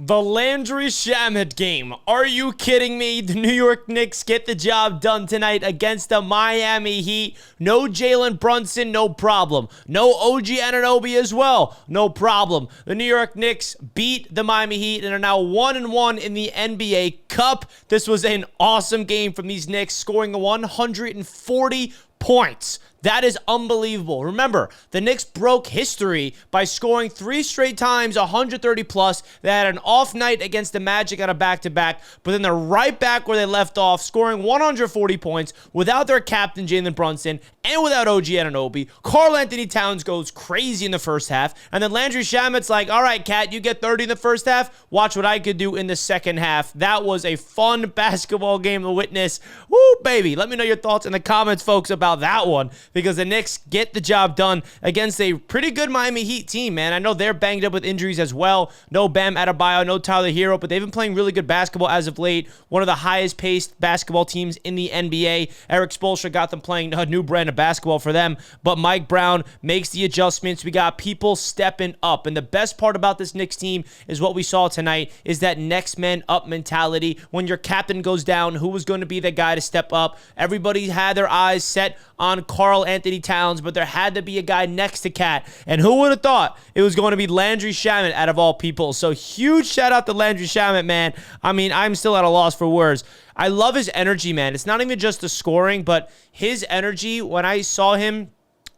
The Landry Shamet game. Are you kidding me? The New York Knicks get the job done tonight against the Miami Heat. No Jalen Brunson, no problem. No OG Anunoby as well, no problem. The New York Knicks beat the Miami Heat and are now 1-1 in the NBA Cup. This was an awesome game from these Knicks, scoring 140 points. That is unbelievable. Remember, the Knicks broke history by scoring 3 straight times, 130 plus. They had an off night against the Magic on a back-to-back, but then they're right back where they left off, scoring 140 points without their captain, Jalen Brunson, and without OG Anunoby. Karl-Anthony Towns goes crazy in the first half, and then Landry Shamet's like, all right, Kat, you get 30 in the first half. Watch what I could do in the second half. That was a fun basketball game to witness. Woo, baby. Let me know your thoughts in the comments, folks, about that one, because the Knicks get the job done against a pretty good Miami Heat team, man. I know they're banged up with injuries as well. No Bam Adebayo, no Tyler Hero, but they've been playing really good basketball as of late. One of the highest-paced basketball teams in the NBA. Eric Spoelstra got them playing a new brand of basketball for them, but Mike Brown makes the adjustments. We got people stepping up, and the best part about this Knicks team is what we saw tonight is that next man up mentality. When your captain goes down, who was going to be the guy to step up? Everybody had their eyes set on Karl-Anthony Towns, but there had to be a guy next to KAT. And who would have thought it was going to be Landry Shamet out of all people? So huge shout out to Landry Shamet, man. I mean, I'm still at a loss for words. I love his energy, man. It's not even just the scoring, but his energy. When I saw him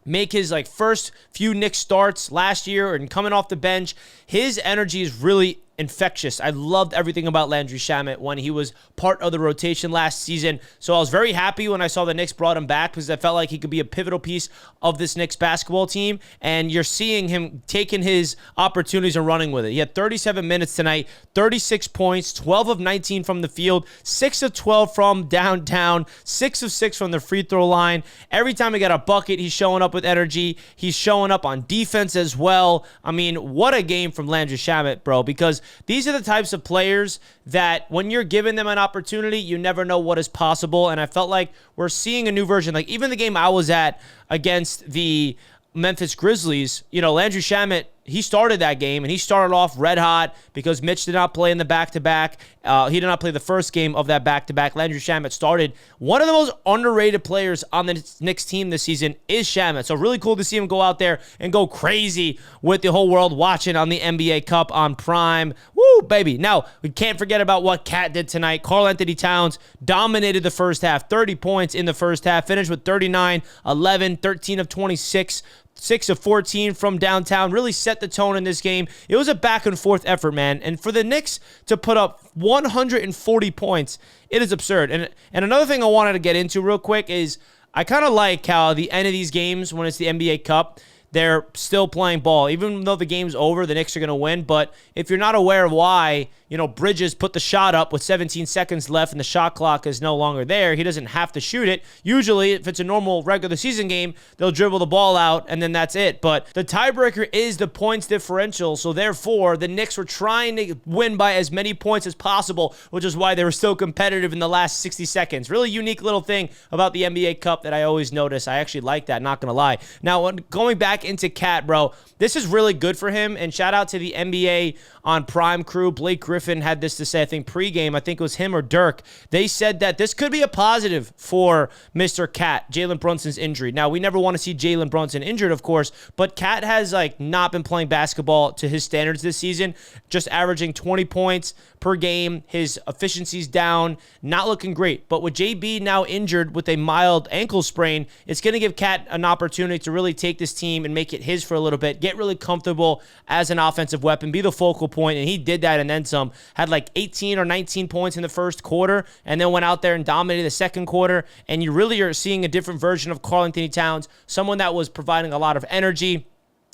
make his first few Knicks starts last year and coming off the bench, his energy is really infectious. I loved everything about Landry Shamet when he was part of the rotation last season. So I was very happy when I saw the Knicks brought him back because I felt like he could be a pivotal piece of this Knicks basketball team. And you're seeing him taking his opportunities and running with it. He had 37 minutes tonight, 36 points, 12 of 19 from the field, 6 of 12 from downtown, 6 of 6 from the free throw line. Every time he got a bucket, he's showing up with energy. He's showing up on defense as well. I mean, what a game from Landry Shamet, bro, because these are the types of players that when you're giving them an opportunity, you never know what is possible. And I felt like we're seeing a new version. Like even the game I was at against the Memphis Grizzlies, Landry Shamet, he started that game, and he started off red hot because Mitch did not play in the back-to-back. He did not play the first game of that back-to-back. Landry Shamet started. One of the most underrated players on the Knicks team this season is Shamet. So really cool to see him go out there and go crazy with the whole world watching on the NBA Cup on Prime. Woo, baby. Now, we can't forget about what KAT did tonight. Karl-Anthony Towns dominated the first half. 30 points in the first half. Finished with 39, 11, 13 of 26. 6 of 14 from downtown, really set the tone in this game. It was a back-and-forth effort, man. And for the Knicks to put up 140 points, it is absurd. And another thing I wanted to get into real quick is I kind of like how the end of these games, when it's the NBA Cup, they're still playing ball. Even though the game's over, the Knicks are going to win. But if you're not aware of why, Bridges put the shot up with 17 seconds left and the shot clock is no longer there, he doesn't have to shoot it. Usually, if it's a normal regular season game, they'll dribble the ball out and then that's it. But the tiebreaker is the points differential. So therefore, the Knicks were trying to win by as many points as possible, which is why they were so competitive in the last 60 seconds. Really unique little thing about the NBA Cup that I always notice. I actually like that, not going to lie. Now, going back into KAT, bro, this is really good for him. And shout out to the NBA on Prime crew. Blake Griffin had this to say, I think pregame, I think it was him or Dirk. They said that this could be a positive for Mr. KAT, Jalen Brunson's injury. Now, we never want to see Jalen Brunson injured, of course, but KAT has not been playing basketball to his standards this season, just averaging 20 points per game. His efficiency's down, not looking great. But with JB now injured with a mild ankle sprain, it's going to give KAT an opportunity to really take this team and make it his for a little bit, get really comfortable as an offensive weapon, be the focal point, and he did that and then some. Had 18 or 19 points in the first quarter, and then went out there and dominated the second quarter, and you really are seeing a different version of Karl-Anthony Towns, someone that was providing a lot of energy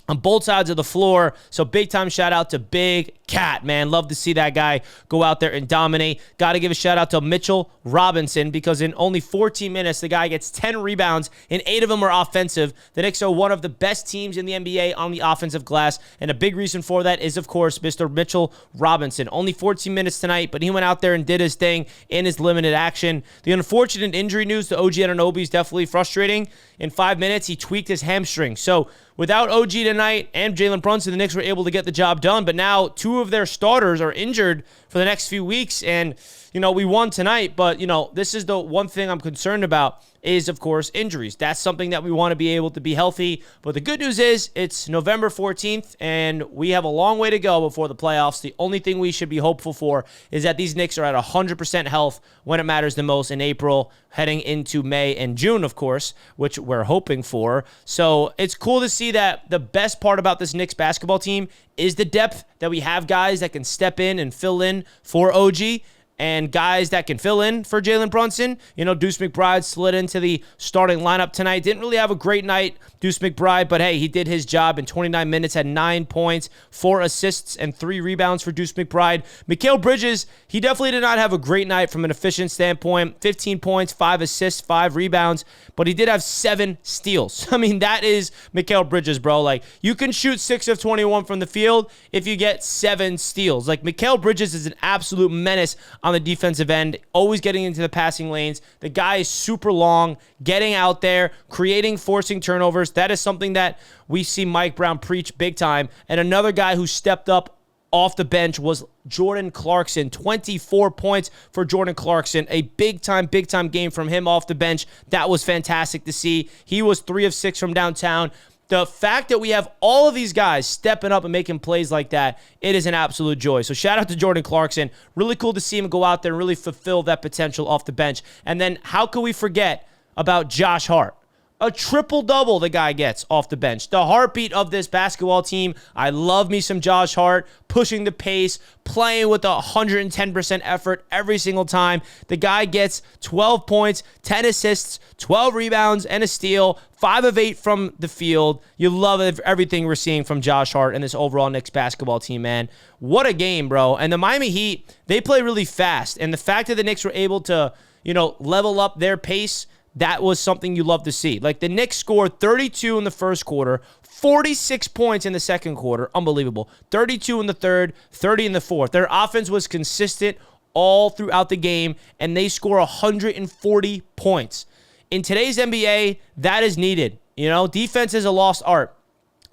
on both sides of the floor. So big time shout out to Big KAT, man. Love to see that guy go out there and dominate. Got to give a shout out to Mitchell Robinson because in only 14 minutes, the guy gets 10 rebounds and 8 of them are offensive. The Knicks are one of the best teams in the NBA on the offensive glass. And a big reason for that is, of course, Mr. Mitchell Robinson. Only 14 minutes tonight, but he went out there and did his thing in his limited action. The unfortunate injury news to OG Anunoby is definitely frustrating. In 5 minutes, he tweaked his hamstring. So without OG tonight and Jalen Brunson, the Knicks were able to get the job done. But now 2 of their starters are injured for the next few weeks. And, we won tonight. But, this is the one thing I'm concerned about is, of course, injuries. That's something that we want to be able to be healthy. But the good news is it's November 14th, and we have a long way to go before the playoffs. The only thing we should be hopeful for is that these Knicks are at 100% health when it matters the most in April, heading into May and June, of course, which we're hoping for. So it's cool to see that the best part about this Knicks basketball team is the depth, that we have guys that can step in and fill in for OG, and guys that can fill in for Jalen Brunson. Deuce McBride slid into the starting lineup tonight. Didn't really have a great night, Deuce McBride, but hey, he did his job in 29 minutes, had 9 points, 4 assists, and 3 rebounds for Deuce McBride. Mikal Bridges, he definitely did not have a great night from an efficient standpoint. 15 points, 5 assists, 5 rebounds, but he did have 7 steals. That is Mikal Bridges, bro. You can shoot 6 of 21 from the field if you get 7 steals. Mikal Bridges is an absolute menace on the defensive end, always getting into the passing lanes. The guy is super long, getting out there, creating, forcing turnovers. That is something that we see Mike Brown preach big time. And another guy who stepped up off the bench was Jordan Clarkson. 24 points for Jordan Clarkson. A big-time game from him off the bench. That was fantastic to see. He was 3 of 6 from downtown. The fact that we have all of these guys stepping up and making plays like that, it is an absolute joy. So shout out to Jordan Clarkson. Really cool to see him go out there and really fulfill that potential off the bench. And then how could we forget about Josh Hart? A triple-double the guy gets off the bench. The heartbeat of this basketball team. I love me some Josh Hart, pushing the pace, playing with 110% effort every single time. The guy gets 12 points, 10 assists, 12 rebounds, and a steal, 5 of 8 from the field. You love everything we're seeing from Josh Hart and this overall Knicks basketball team, man. What a game, bro. And the Miami Heat, they play really fast. And the fact that the Knicks were able to, level up their pace, that was something you love to see. The Knicks scored 32 in the first quarter, 46 points in the second quarter. Unbelievable. 32 in the third, 30 in the fourth. Their offense was consistent all throughout the game, and they score 140 points. In today's NBA, that is needed. Defense is a lost art.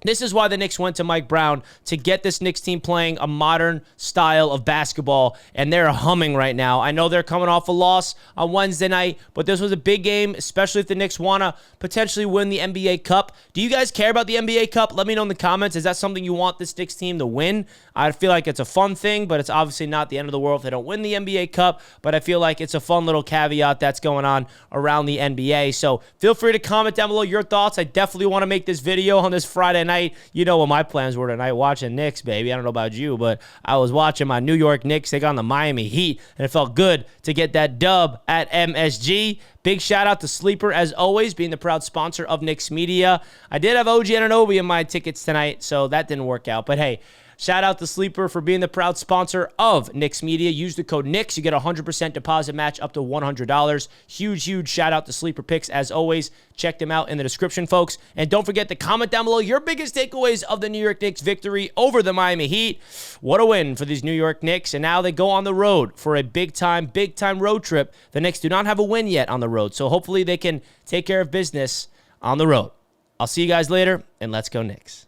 This is why the Knicks went to Mike Brown, to get this Knicks team playing a modern style of basketball, and they're humming right now. I know they're coming off a loss on Wednesday night, but this was a big game, especially if the Knicks want to potentially win the NBA Cup. Do you guys care about the NBA Cup? Let me know in the comments. Is that something you want this Knicks team to win? I feel like it's a fun thing, but it's obviously not the end of the world if they don't win the NBA Cup, but I feel like it's a fun little caveat that's going on around the NBA. So feel free to comment down below your thoughts. I definitely want to make this video on this Friday night. What my plans were tonight, watching Knicks, baby. I don't know about you, but I was watching my New York Knicks take on the Miami Heat, and it felt good to get that dub at MSG. Big shout out to Sleeper, as always, being the proud sponsor of Knicks Media. I did have OG Anunoby in my tickets tonight, so that didn't work out. But hey, shout out to Sleeper for being the proud sponsor of Knicks Media. Use the code Knicks. You get a 100% deposit match up to $100. Huge shout out to Sleeper Picks, as always. Check them out in the description, folks. And don't forget to comment down below your biggest takeaways of the New York Knicks victory over the Miami Heat. What a win for these New York Knicks. And now they go on the road for a big-time road trip. The Knicks do not have a win yet on the road, so hopefully they can take care of business on the road. I'll see you guys later, and let's go Knicks.